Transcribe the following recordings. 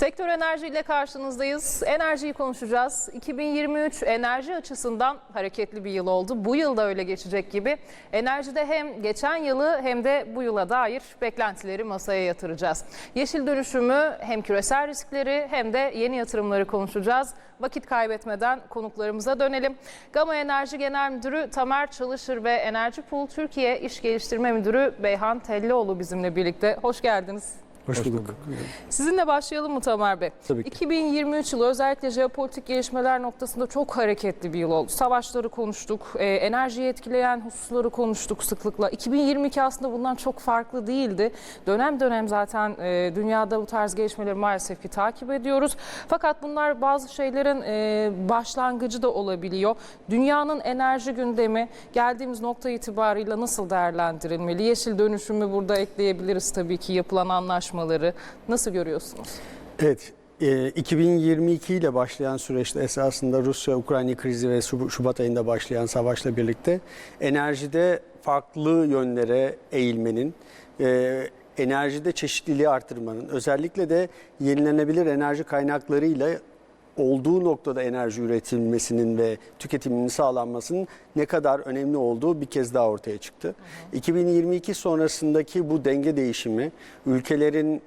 Sektör Enerji ile karşınızdayız. Enerjiyi konuşacağız. 2023 enerji açısından hareketli bir yıl oldu. Bu yıl da öyle geçecek gibi. Enerjide hem geçen yılı hem de bu yıla dair beklentileri masaya yatıracağız. Yeşil dönüşümü, hem küresel riskleri hem de yeni yatırımları konuşacağız. Vakit kaybetmeden konuklarımıza dönelim. Gama Enerji Genel Müdürü Tamer Çalışır ve Enerji Pool Türkiye İş Geliştirme Müdürü Beyhan Tellioğlu bizimle birlikte. Hoş geldiniz. Hoş bulduk. Sizinle başlayalım mı Tamer Bey? Tabii ki. 2023 yılı özellikle jeopolitik gelişmeler noktasında çok hareketli bir yıl oldu. Savaşları konuştuk, enerjiyi etkileyen hususları konuştuk sıklıkla. 2022 aslında bundan çok farklı değildi. Dönem dönem zaten dünyada bu tarz gelişmeleri maalesef ki takip ediyoruz. Fakat bunlar bazı şeylerin başlangıcı da olabiliyor. Dünyanın enerji gündemi geldiğimiz nokta itibarıyla nasıl değerlendirilmeli? Yeşil dönüşümü burada ekleyebiliriz tabii ki, yapılan anlaşmaları. Nasıl görüyorsunuz? Evet, 2022 ile başlayan süreçte esasında Rusya-Ukrayna krizi ve Şubat ayında başlayan savaşla birlikte enerjide farklı yönlere eğilmenin, enerjide çeşitliliği artırmanın, özellikle de yenilenebilir enerji kaynaklarıyla olduğu noktada enerji üretilmesinin ve tüketiminin sağlanmasının ne kadar önemli olduğu bir kez daha ortaya çıktı. 2022 sonrasındaki bu denge değişimi, ülkelerin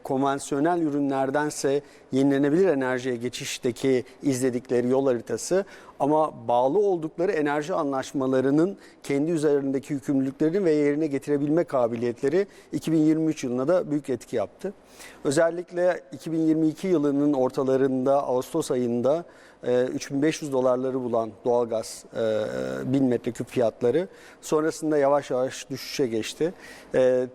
konvansiyonel ürünlerdense yenilenebilir enerjiye geçişteki izledikleri yol haritası, ama bağlı oldukları enerji anlaşmalarının kendi üzerindeki yükümlülüklerini ve yerine getirebilme kabiliyetleri 2023 yılına da büyük etki yaptı. Özellikle 2022 yılının ortalarında, Ağustos ayında 3500 dolarları bulan doğalgaz 1000 metreküp fiyatları sonrasında yavaş yavaş düşüşe geçti.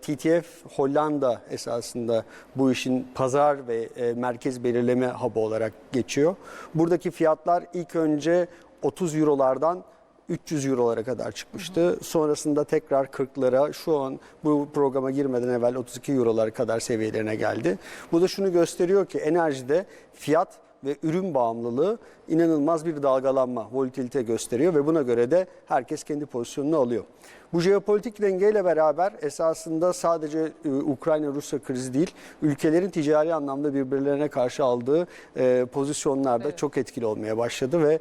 TTF Hollanda esasında bu işin pazar ve merkez belirleme hub'ı olarak geçiyor. Buradaki fiyatlar ilk önce 30 eurolardan 300 eurolara kadar çıkmıştı. Sonrasında tekrar 40'lara, şu an bu programa girmeden evvel 32 eurolara kadar seviyelerine geldi. Bu da şunu gösteriyor ki enerjide fiyat ve ürün bağımlılığı inanılmaz bir dalgalanma, volatilite gösteriyor ve buna göre de herkes kendi pozisyonunu alıyor. Bu jeopolitik dengeyle beraber esasında sadece Ukrayna-Rusya krizi değil, ülkelerin ticari anlamda birbirlerine karşı aldığı pozisyonlar da çok etkili olmaya başladı ve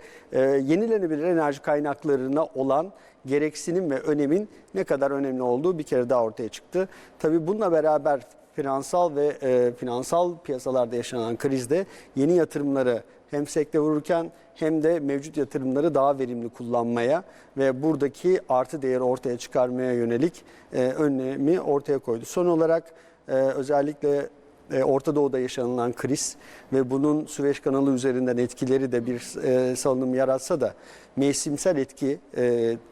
yenilenebilir enerji kaynaklarına olan gereksinim ve önemin ne kadar önemli olduğu bir kere daha ortaya çıktı. Tabii bununla beraber finansal ve finansal piyasalarda yaşanan krizde yeni yatırımları hem sekte vururken hem de mevcut yatırımları daha verimli kullanmaya ve buradaki artı değeri ortaya çıkarmaya yönelik önlemi ortaya koydu. Son olarak özellikle Orta Doğu'da yaşanılan kriz ve bunun Süveyş kanalı üzerinden etkileri de bir salınım yaratsa da mevsimsel etki,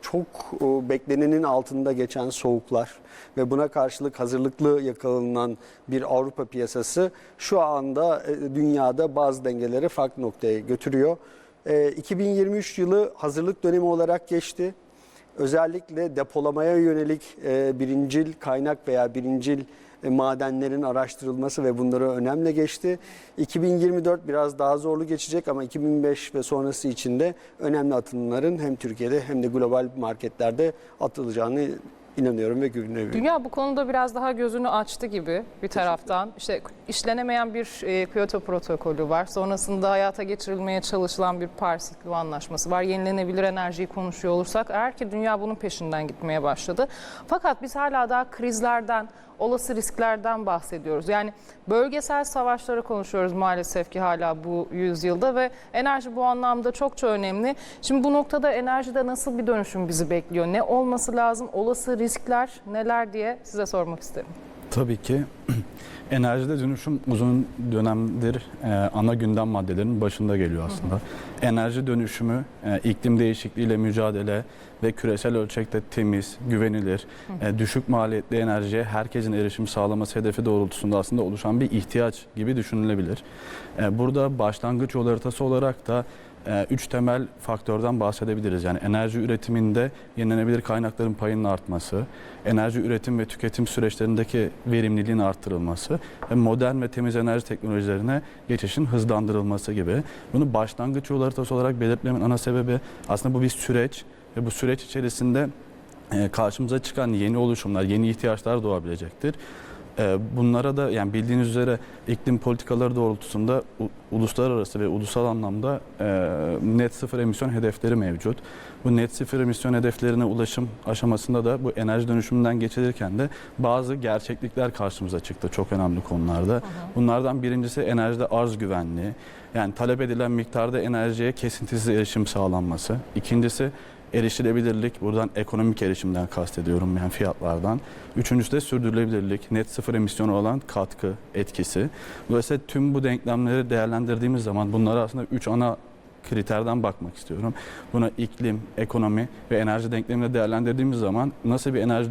çok beklenenin altında geçen soğuklar ve buna karşılık hazırlıklı yakalanan bir Avrupa piyasası şu anda dünyada bazı dengeleri farklı noktaya götürüyor. 2023 yılı hazırlık dönemi olarak geçti. Özellikle depolamaya yönelik birincil kaynak veya birincil madenlerin araştırılması ve bunları önemli geçti. 2024 biraz daha zorlu geçecek ama 2025 ve sonrası için de önemli atılımların hem Türkiye'de hem de global marketlerde atılacağını inanıyorum ve güveniyorum. Dünya bu konuda biraz daha gözünü açtı gibi bir taraftan. İşte işlenemeyen bir Kyoto protokolü var. Sonrasında hayata geçirilmeye çalışılan bir Paris İklimi Anlaşması var. Yenilenebilir enerjiyi konuşuyor olursak eğer ki dünya bunun peşinden gitmeye başladı. Fakat biz hala daha krizlerden, olası risklerden bahsediyoruz. Yani bölgesel savaşları konuşuyoruz maalesef ki hala bu yüzyılda ve enerji bu anlamda çokça önemli. Şimdi bu noktada enerjide nasıl bir dönüşüm bizi bekliyor? Ne olması lazım? Olası riskler neler diye size sormak isterim. Tabii ki enerjide dönüşüm uzun dönemdir ana gündem maddelerinin başında geliyor aslında. Enerji dönüşümü, iklim değişikliğiyle mücadele ve küresel ölçekte temiz, güvenilir, düşük maliyetli enerjiye herkesin erişim sağlaması hedefi doğrultusunda aslında oluşan bir ihtiyaç gibi düşünülebilir. Burada başlangıç yol haritası olarak da 3 temel faktörden bahsedebiliriz. Yani enerji üretiminde yenilenebilir kaynakların payının artması, enerji üretim ve tüketim süreçlerindeki verimliliğin arttırılması ve modern ve temiz enerji teknolojilerine geçişin hızlandırılması gibi. Bunu başlangıç yol haritası olarak belirtmemin ana sebebi aslında bu bir süreç ve bu süreç içerisinde karşımıza çıkan yeni oluşumlar, yeni ihtiyaçlar doğabilecektir. Bunlara da yani bildiğiniz üzere iklim politikaları doğrultusunda uluslararası ve ulusal anlamda net sıfır emisyon hedefleri mevcut. Bu net sıfır emisyon hedeflerine ulaşım aşamasında da bu enerji dönüşümünden geçilirken de bazı gerçeklikler karşımıza çıktı çok önemli konularda. Bunlardan birincisi enerjide arz güvenliği. Yani talep edilen miktarda enerjiye kesintisiz erişim sağlanması. İkincisi erişilebilirlik, buradan ekonomik erişimden kastediyorum yani fiyatlardan. Üçüncüsü de sürdürülebilirlik, net sıfır emisyonu olan katkı etkisi. Dolayısıyla tüm bu denklemleri değerlendirdiğimiz zaman bunlara aslında 3 ana kriterden bakmak istiyorum. Buna iklim, ekonomi ve enerji denklemini değerlendirdiğimiz zaman nasıl bir enerji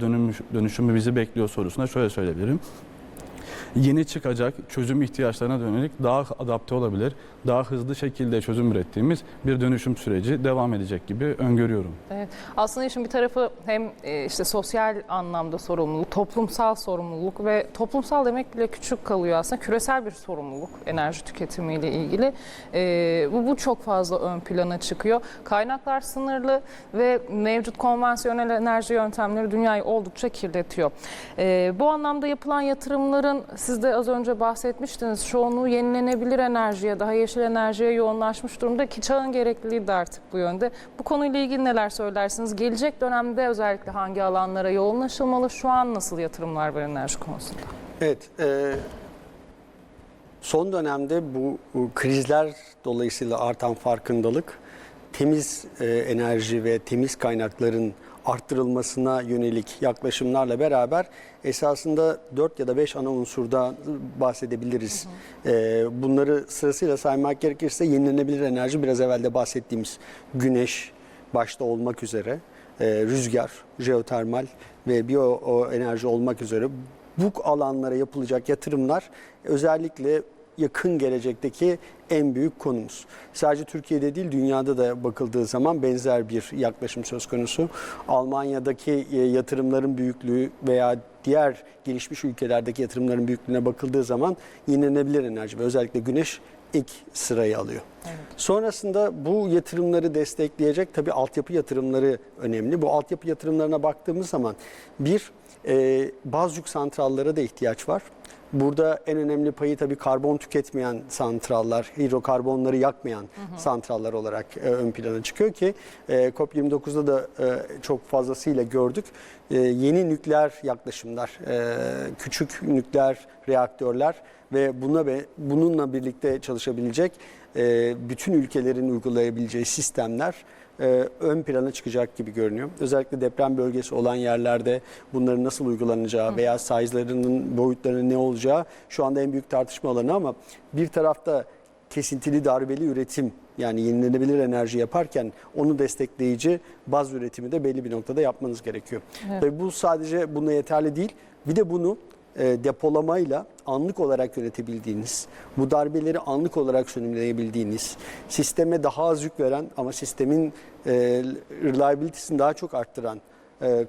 dönüşümü bizi bekliyor sorusuna şöyle söyleyebilirim. Yeni çıkacak çözüm ihtiyaçlarına dönelik daha adapte olabilir, daha hızlı şekilde çözüm ürettiğimiz bir dönüşüm süreci devam edecek gibi öngörüyorum. Evet. Aslında işin bir tarafı hem işte sosyal anlamda sorumluluk, toplumsal sorumluluk ve toplumsal demek bile küçük kalıyor aslında. Küresel bir sorumluluk enerji tüketimiyle ilgili. Bu çok fazla ön plana çıkıyor. Kaynaklar sınırlı ve mevcut konvansiyonel enerji yöntemleri dünyayı oldukça kirletiyor. Bu anlamda yapılan yatırımların siz de az önce bahsetmiştiniz. Çoğunluğu yenilenebilir enerjiye, daha yeşil enerjiye yoğunlaşmış durumda ki çağın gerekliliği de artık bu yönde. Bu konuyla ilgili neler söylersiniz? Gelecek dönemde özellikle hangi alanlara yoğunlaşılmalı? Şu an nasıl yatırımlar var enerji konusunda? Evet, son dönemde bu krizler dolayısıyla artan farkındalık, temiz enerji ve temiz kaynakların arttırılmasına yönelik yaklaşımlarla beraber esasında 4 ya da 5 ana unsurdan bahsedebiliriz. Bunları sırasıyla saymak gerekirse yenilenebilir enerji, biraz evvel de bahsettiğimiz güneş başta olmak üzere, rüzgar, jeotermal ve biyoenerji olmak üzere bu alanlara yapılacak yatırımlar özellikle yakın gelecekteki en büyük konumuz. Sadece Türkiye'de değil, dünyada da bakıldığı zaman benzer bir yaklaşım söz konusu. Almanya'daki yatırımların büyüklüğü veya diğer gelişmiş ülkelerdeki yatırımların büyüklüğüne bakıldığı zaman yenilenebilir enerji ve özellikle güneş ilk sırayı alıyor. Evet. Sonrasında bu yatırımları destekleyecek tabii altyapı yatırımları önemli. Bu altyapı yatırımlarına baktığımız zaman bazı yük santrallara da ihtiyaç var. Burada en önemli payı tabii karbon tüketmeyen santrallar, hidrokarbonları yakmayan santrallar olarak ön plana çıkıyor ki COP29'da da çok fazlasıyla gördük. Yeni nükleer yaklaşımlar, küçük nükleer reaktörler ve bununla birlikte çalışabilecek bütün ülkelerin uygulayabileceği sistemler ön plana çıkacak gibi görünüyor. Özellikle deprem bölgesi olan yerlerde bunların nasıl uygulanacağı veya size'larının, boyutlarının ne olacağı şu anda en büyük tartışma alanı ama bir tarafta kesintili darbeli üretim, yani yenilenebilir enerji yaparken onu destekleyici baz üretimi de belli bir noktada yapmanız gerekiyor. Evet. Ve bu sadece buna yeterli değil. Bir de bunu depolamayla anlık olarak yönetebildiğiniz, bu darbeleri anlık olarak sönümleyebildiğiniz, sisteme daha az yük veren ama sistemin reliability'sini daha çok arttıran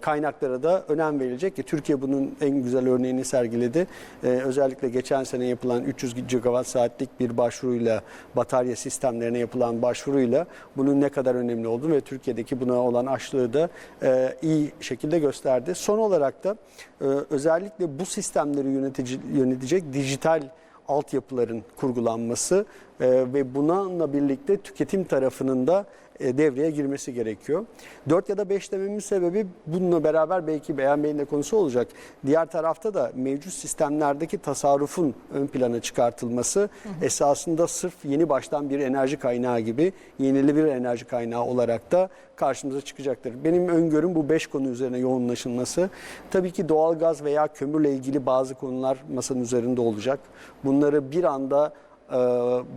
kaynaklara da önem verilecek ki Türkiye bunun en güzel örneğini sergiledi. Özellikle geçen sene yapılan 300 gigawatt saatlik bir başvuruyla, batarya sistemlerine yapılan başvuruyla bunun ne kadar önemli olduğunu ve Türkiye'deki buna olan açlığı da iyi şekilde gösterdi. Son olarak da özellikle bu sistemleri yönetecek dijital altyapıların kurgulanması ve bununla birlikte tüketim tarafının da devreye girmesi gerekiyor. 4 ya da 5 dememin sebebi bununla beraber belki Beyan Bey'in de konusu olacak. Diğer tarafta da mevcut sistemlerdeki tasarrufun ön plana çıkartılması esasında sırf yeni baştan bir enerji kaynağı gibi yenilenebilir enerji kaynağı olarak da karşımıza çıkacaktır. Benim öngörüm bu 5 konu üzerine yoğunlaşılması. Tabii ki doğalgaz veya kömürle ilgili bazı konular masanın üzerinde olacak. Bunları bir anda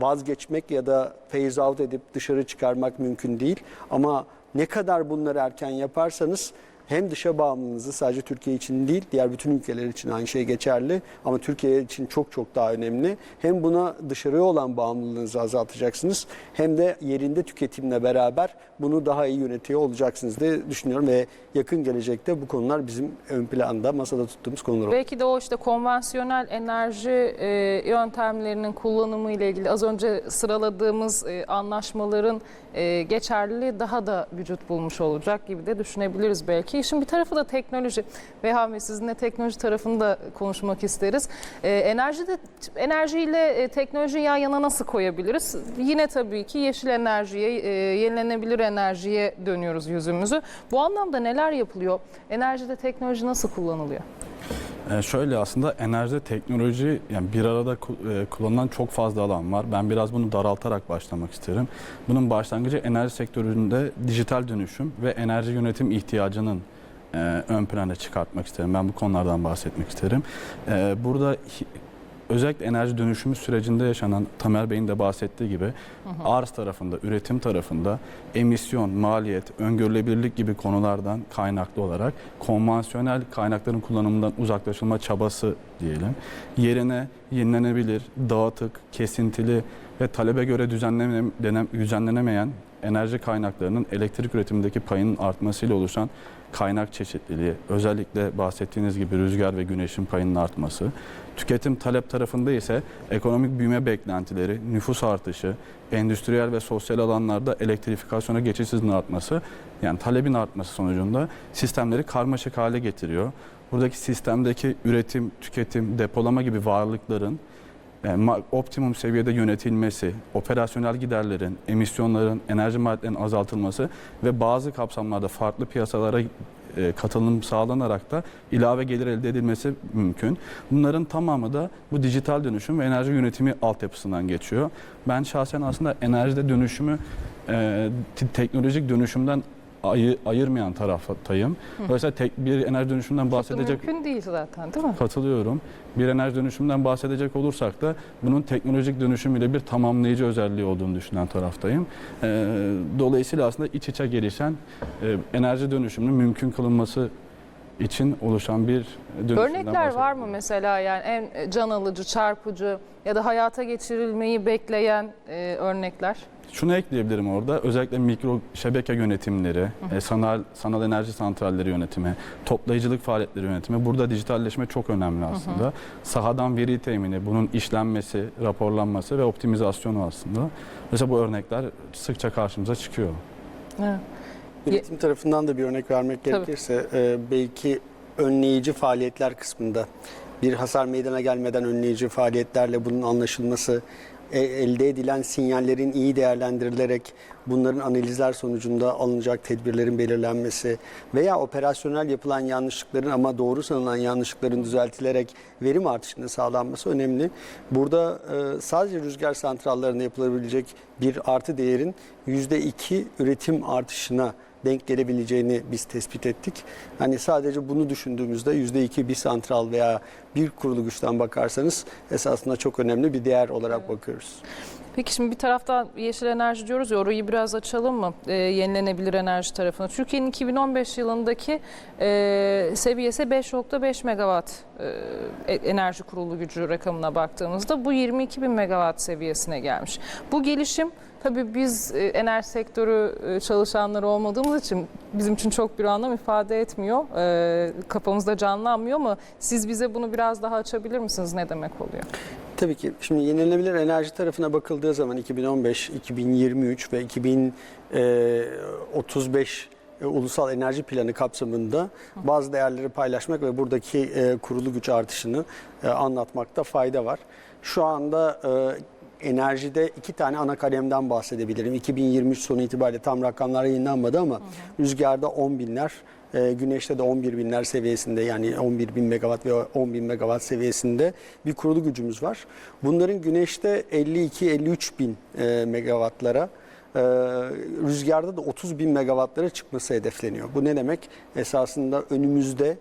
vazgeçmek ya da phase out edip dışarı çıkarmak mümkün değil. Ama ne kadar bunları erken yaparsanız hem dışa bağımlılığınızı sadece Türkiye için değil, diğer bütün ülkeler için aynı şey geçerli ama Türkiye için çok çok daha önemli. Hem buna dışarıya olan bağımlılığınızı azaltacaksınız hem de yerinde tüketimle beraber bunu daha iyi yönetiyor olacaksınız diye düşünüyorum ve yakın gelecekte bu konular bizim ön planda masada tuttuğumuz konular olacak. Belki de o işte konvansiyonel enerji yöntemlerinin kullanımı ile ilgili az önce sıraladığımız anlaşmaların geçerliliği daha da vücut bulmuş olacak gibi de düşünebiliriz belki. Peki işin bir tarafı da teknoloji. Beyhan Bey, sizinle teknoloji tarafını da konuşmak isteriz. Enerjiyle teknolojiyi yan yana nasıl koyabiliriz? Yine tabii ki yeşil enerjiye, yenilenebilir enerjiye dönüyoruz yüzümüzü. Bu anlamda neler yapılıyor? Enerjide teknoloji nasıl kullanılıyor? Şöyle, aslında enerjide teknoloji, yani bir arada kullanılan çok fazla alan var. Ben biraz bunu daraltarak başlamak isterim. Bunun başlangıcı enerji sektöründe dijital dönüşüm ve enerji yönetim ihtiyacının ön plana çıkartmak isterim. Ben bu konulardan bahsetmek isterim. Burada özellikle enerji dönüşümü sürecinde yaşanan, Tamer Bey'in de bahsettiği gibi arz tarafında, üretim tarafında emisyon, maliyet, öngörülebilirlik gibi konulardan kaynaklı olarak konvansiyonel kaynakların kullanımından uzaklaşılma çabası diyelim. Yerine yenilenebilir, dağıtık, kesintili ve talebe göre düzenlenemeyen enerji kaynaklarının elektrik üretimindeki payının artmasıyla oluşan kaynak çeşitliliği, özellikle bahsettiğiniz gibi rüzgar ve güneşin payının artması, tüketim talep tarafında ise ekonomik büyüme beklentileri, nüfus artışı, endüstriyel ve sosyal alanlarda elektrifikasyona geçiş hızının artması, yani talebin artması sonucunda sistemleri karmaşık hale getiriyor. Buradaki sistemdeki üretim, tüketim, depolama gibi varlıkların optimum seviyede yönetilmesi, operasyonel giderlerin, emisyonların, enerji maliyetlerinin azaltılması ve bazı kapsamlarda farklı piyasalara katılım sağlanarak da ilave gelir elde edilmesi mümkün. Bunların tamamı da bu dijital dönüşüm ve enerji yönetimi altyapısından geçiyor. Ben şahsen aslında enerjide dönüşümü teknolojik dönüşümden ayırmayan taraftayım. Dolayısıyla bir enerji dönüşümünden bahsedecek... Mümkün değil zaten, değil mi? Katılıyorum. Bir enerji dönüşümünden bahsedecek olursak da bunun teknolojik dönüşümüyle bir tamamlayıcı özelliği olduğunu düşünen taraftayım. Dolayısıyla aslında iç içe gelişen enerji dönüşümünün mümkün kılınması için oluşan bir dönüşümden Örnekler var mı mesela, yani en can alıcı, çarpıcı ya da hayata geçirilmeyi bekleyen örnekler? Şunu ekleyebilirim orada. Özellikle mikro şebeke yönetimleri, sanal enerji santralleri yönetimi, toplayıcılık faaliyetleri yönetimi. Burada dijitalleşme çok önemli aslında. Sahadan veri temini, bunun işlenmesi, raporlanması ve optimizasyonu aslında. Mesela bu örnekler sıkça karşımıza çıkıyor. Evet. Üretim tarafından da bir örnek vermek gerekirse belki önleyici faaliyetler kısmında bir hasar meydana gelmeden önleyici faaliyetlerle bunun anlaşılması, elde edilen sinyallerin iyi değerlendirilerek bunların analizler sonucunda alınacak tedbirlerin belirlenmesi veya operasyonel yapılan yanlışlıkların ama doğru sanılan yanlışlıkların düzeltilerek verim artışının sağlanması önemli. Burada sadece rüzgar santrallerinde yapılabilecek bir artı değerin %2 üretim artışına denk gelebileceğini biz tespit ettik. Hani sadece bunu düşündüğümüzde %2 bir santral veya bir kurulu güçten bakarsanız esasında çok önemli bir değer olarak bakıyoruz. Peki şimdi bir taraftan yeşil enerji diyoruz ya, orayı biraz açalım mı? Yenilenebilir enerji tarafına. Türkiye'nin 2015 yılındaki seviyesi 5.5 megawatt enerji kurulu gücü rakamına baktığımızda bu 22 bin megawatt seviyesine gelmiş. Bu gelişim tabii biz enerji sektörü çalışanları olmadığımız için bizim için çok bir anlam ifade etmiyor. Kafamızda canlanmıyor ama siz bize bunu biraz daha açabilir misiniz? Ne demek oluyor? Tabii ki. Şimdi yenilenebilir enerji tarafına bakıldığı zaman 2015, 2023 ve 2035 Ulusal Enerji Planı kapsamında bazı değerleri paylaşmak ve buradaki kurulu güç artışını anlatmakta fayda var. Şu anda enerjide iki tane ana kalemden bahsedebilirim. 2023 sonu itibariyle tam rakamlar yayınlanmadı ama rüzgarda 10 binler, güneşte de 11 binler seviyesinde, yani 11 bin megawatt ve 10 bin megawatt seviyesinde bir kurulu gücümüz var. Bunların güneşte 52-53 bin megawattlara, rüzgarda da 30 bin megawattlara çıkması hedefleniyor. Bu ne demek? Esasında önümüzde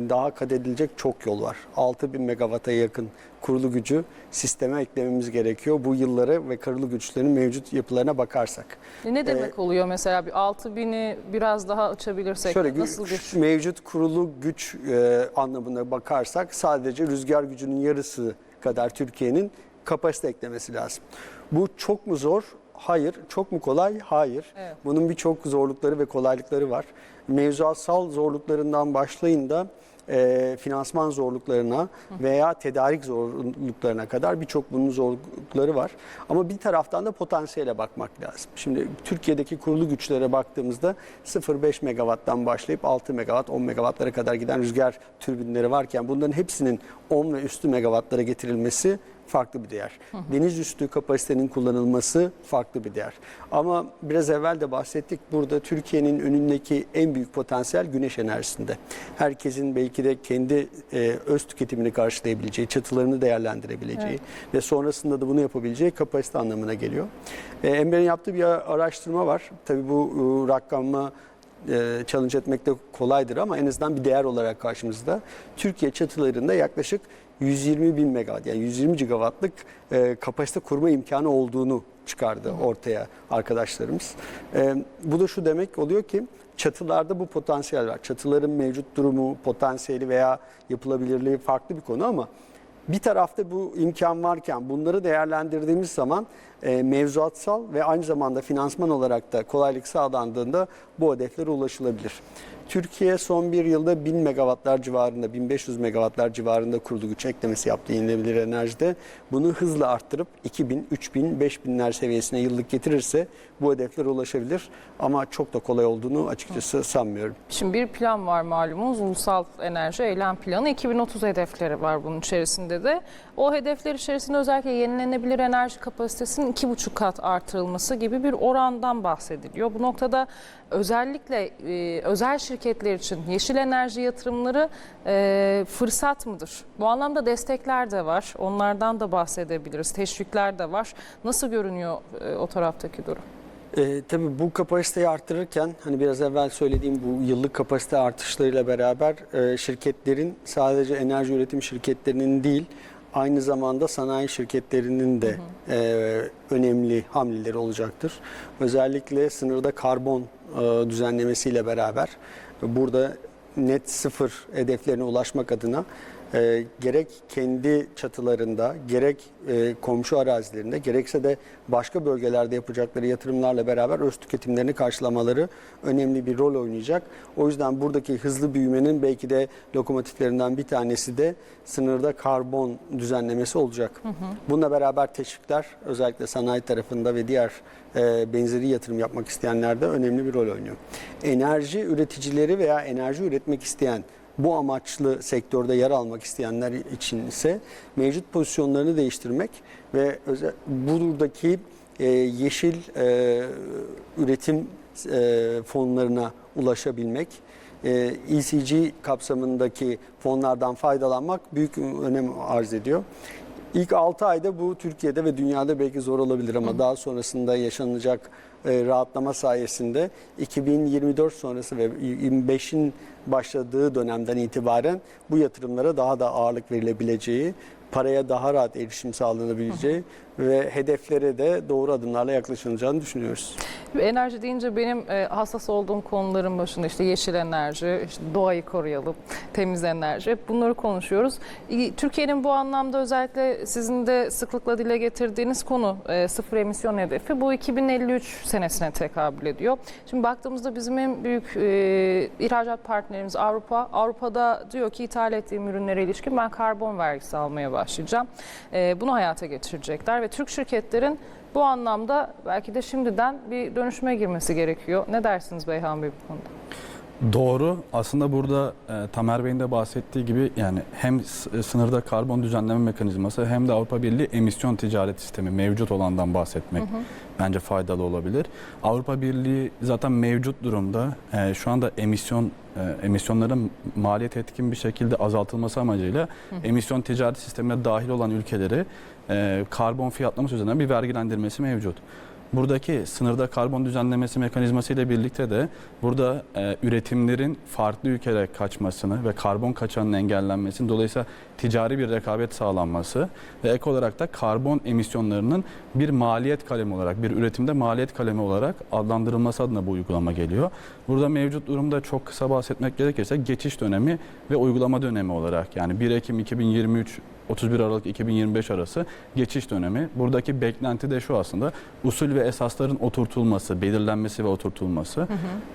daha kat edilecek çok yol var. 6 bin megawatt'a yakın kurulu gücü sisteme eklememiz gerekiyor. Bu yılları ve kurulu güçlerin mevcut yapılarına bakarsak. Ne demek oluyor mesela, bir 6.000'i biraz daha açabilirsek? Şöyle, nasıl bir... mevcut kurulu güç anlamına bakarsak sadece rüzgar gücünün yarısı kadar Türkiye'nin kapasite eklemesi lazım. Bu çok mu zor? Hayır. Çok mu kolay? Hayır. Evet. Bunun birçok zorlukları ve kolaylıkları var. Mevzuatsal zorluklarından başlayın da finansman zorluklarına veya tedarik zorluklarına kadar birçok bunun zorlukları var. Ama bir taraftan da potansiyele bakmak lazım. Şimdi Türkiye'deki kurulu güçlere baktığımızda 0,5 megawatttan başlayıp 6 megawatt, 10 megawattlara kadar giden rüzgar türbinleri varken bunların hepsinin 10 ve üstü megawattlara getirilmesi farklı bir değer. Deniz üstü kapasitenin kullanılması farklı bir değer. Ama biraz evvel de bahsettik, burada Türkiye'nin önündeki en büyük potansiyel güneş enerjisinde. Herkesin belki de kendi öz tüketimini karşılayabileceği, çatılarını değerlendirebileceği ve sonrasında da bunu yapabileceği kapasite anlamına geliyor. Enver'in yaptığı bir araştırma var. Tabii bu rakamı challenge etmek de kolaydır ama en azından bir değer olarak karşımızda. Türkiye çatılarında yaklaşık 120 bin megawatt, yani 120 gigawattlık kapasite kurma imkanı olduğunu çıkardı ortaya arkadaşlarımız. Bu da şu demek oluyor ki çatılarda bu potansiyel var. Çatıların mevcut durumu, potansiyeli veya yapılabilirliği farklı bir konu ama bir tarafta bu imkan varken bunları değerlendirdiğimiz zaman mevzuatsal ve aynı zamanda finansman olarak da kolaylık sağlandığında bu hedeflere ulaşılabilir. Türkiye son bir yılda 1000 megawattlar civarında, 1500 megawattlar civarında kurulu güç eklemesi yaptı yenilenebilir enerjide. Bunu hızla arttırıp 2000, 3000, 5000'ler seviyesine yıllık getirirse bu hedeflere ulaşabilir. Ama çok da kolay olduğunu açıkçası sanmıyorum. Şimdi bir plan var malumunuz, Ulusal Enerji Eylem Planı, 2030 hedefleri var bunun içerisinde de. O hedefler içerisinde özellikle yenilenebilir enerji kapasitesinin 2,5 kat artırılması gibi bir orandan bahsediliyor. Bu noktada özellikle özel şirketler için yeşil enerji yatırımları fırsat mıdır? Bu anlamda destekler de var. Onlardan da bahsedebiliriz. Teşvikler de var. Nasıl görünüyor o taraftaki durum? Tabii bu kapasiteyi arttırırken hani biraz evvel söylediğim bu yıllık kapasite artışlarıyla beraber şirketlerin sadece enerji üretim şirketlerinin değil aynı zamanda sanayi şirketlerinin de önemli hamleleri olacaktır. Özellikle sınırda karbon düzenlemesiyle beraber burada net sıfır hedeflerine ulaşmak adına gerek kendi çatılarında, gerek komşu arazilerinde, gerekse de başka bölgelerde yapacakları yatırımlarla beraber öz tüketimlerini karşılamaları önemli bir rol oynayacak. O yüzden buradaki hızlı büyümenin belki de lokomotiflerinden bir tanesi de sınırda karbon düzenlemesi olacak. Bununla beraber teşvikler özellikle sanayi tarafında ve diğer benzeri yatırım yapmak isteyenlerde önemli bir rol oynuyor. Enerji üreticileri veya enerji üretmek isteyen bu amaçlı sektörde yer almak isteyenler için ise mevcut pozisyonlarını değiştirmek ve buradaki yeşil üretim fonlarına ulaşabilmek, ECG kapsamındaki fonlardan faydalanmak büyük önem arz ediyor. İlk 6 ayda bu Türkiye'de ve dünyada belki zor olabilir ama daha sonrasında yaşanacak rahatlama sayesinde 2024 sonrası ve 25'in başladığı dönemden itibaren bu yatırımlara daha da ağırlık verilebileceği, paraya daha rahat erişim sağlanabileceği ve hedeflere de doğru adımlarla yaklaşılacağını düşünüyoruz. Enerji deyince benim hassas olduğum konuların başında işte yeşil enerji, işte doğayı koruyalım, temiz enerji, hep bunları konuşuyoruz. Türkiye'nin bu anlamda özellikle sizin de sıklıkla dile getirdiğiniz konu sıfır emisyon hedefi. Bu 2053 senesine tekabül ediyor. Şimdi baktığımızda bizim en büyük ihracat partnerimiz Avrupa. Avrupa'da diyor ki ithal ettiğim ürünlere ilişkin ben karbon vergisi almaya başlayacağım. Bunu hayata geçirecekler ve Türk şirketlerin bu anlamda belki de şimdiden bir dönüşüme girmesi gerekiyor. Ne dersiniz Beyhan Bey bu konuda? Doğru. Aslında burada Tamer Bey'in de bahsettiği gibi yani hem sınırda karbon düzenleme mekanizması hem de Avrupa Birliği emisyon ticaret sistemi mevcut olandan bahsetmek bence faydalı olabilir. Avrupa Birliği zaten mevcut durumda şu anda emisyonların maliyet etkin bir şekilde azaltılması amacıyla emisyon ticaret sistemine dahil olan ülkeleri karbon fiyatlaması üzerinden bir vergilendirmesi mevcut. Buradaki sınırda karbon düzenlemesi mekanizması ile birlikte de burada üretimlerin farklı ülkelere kaçmasını ve karbon kaçağının engellenmesini, dolayısıyla ticari bir rekabet sağlanması ve ek olarak da karbon emisyonlarının bir maliyet kalemi olarak, bir üretimde maliyet kalemi olarak adlandırılması adına bu uygulama geliyor. Burada mevcut durumda çok kısa bahsetmek gerekirse geçiş dönemi ve uygulama dönemi olarak yani 1 Ekim 2023 31 Aralık 2025 arası geçiş dönemi. Buradaki beklenti de şu aslında: usul ve esasların oturtulması, belirlenmesi ve oturtulması,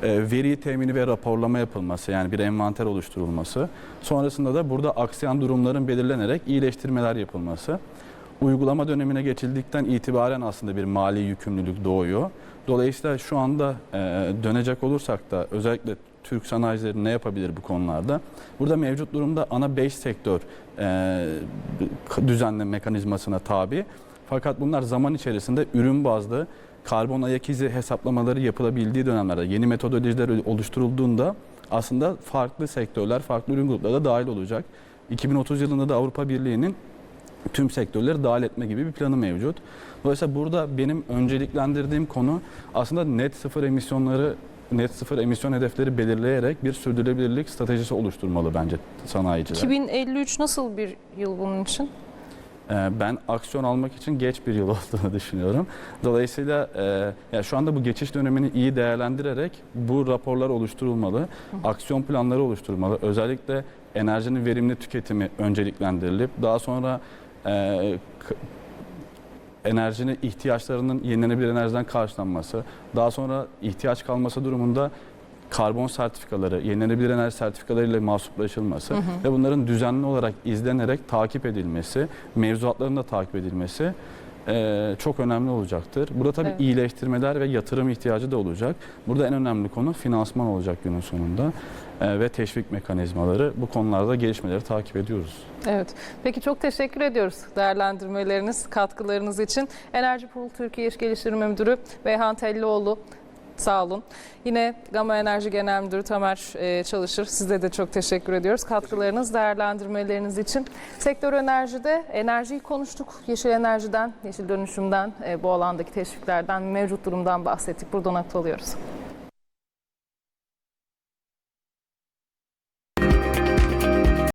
veri temini ve raporlama yapılması, yani bir envanter oluşturulması. Sonrasında da burada aksayan durumların belirlenerek iyileştirmeler yapılması. Uygulama dönemine geçildikten itibaren aslında bir mali yükümlülük doğuyor. Dolayısıyla şu anda dönecek olursak da özellikle Türk sanayicileri ne yapabilir bu konularda? Burada mevcut durumda ana 5 sektör düzenleme mekanizmasına tabi. Fakat bunlar zaman içerisinde ürün bazlı karbon ayak izi hesaplamaları yapılabildiği dönemlerde, yeni metodolojiler oluşturulduğunda aslında farklı sektörler, farklı ürün grupları da dahil olacak. 2030 yılında da Avrupa Birliği'nin tüm sektörleri dahil etme gibi bir planı mevcut. Dolayısıyla burada benim önceliklendirdiğim konu aslında net sıfır emisyon hedefleri belirleyerek bir sürdürülebilirlik stratejisi oluşturmalı bence sanayiciler. 2053 nasıl bir yıl bunun için? Ben aksiyon almak için geç bir yıl olduğunu düşünüyorum. Dolayısıyla yani şu anda bu geçiş dönemini iyi değerlendirerek bu raporlar oluşturulmalı, aksiyon planları oluşturulmalı. Özellikle enerjinin verimli tüketimi önceliklendirilip daha sonra enerjinin ihtiyaçlarının yenilenebilir enerjiden karşılanması, daha sonra ihtiyaç kalması durumunda karbon sertifikaları, yenilenebilir enerji sertifikalarıyla mahsuplaşılması ve bunların düzenli olarak izlenerek takip edilmesi, mevzuatların da takip edilmesi çok önemli olacaktır. Burada tabii iyileştirmeler ve yatırım ihtiyacı da olacak. Burada en önemli konu finansman olacak günün sonunda ve teşvik mekanizmaları. Bu konularda gelişmeleri takip ediyoruz. Evet. Peki çok teşekkür ediyoruz değerlendirmeleriniz, katkılarınız için. Enerji Pool Türkiye İş Geliştirme Müdürü Beyhan Tellioğlu, sağ olun. Yine Gama Enerji Genel Müdürü Tamer Çalışır. Size de çok teşekkür ediyoruz. Katkılarınız, değerlendirmeleriniz için. Sektör enerjide enerjiyi konuştuk. Yeşil enerjiden, yeşil dönüşümden, bu alandaki teşviklerden, mevcut durumdan bahsettik. Burada noktalıyoruz.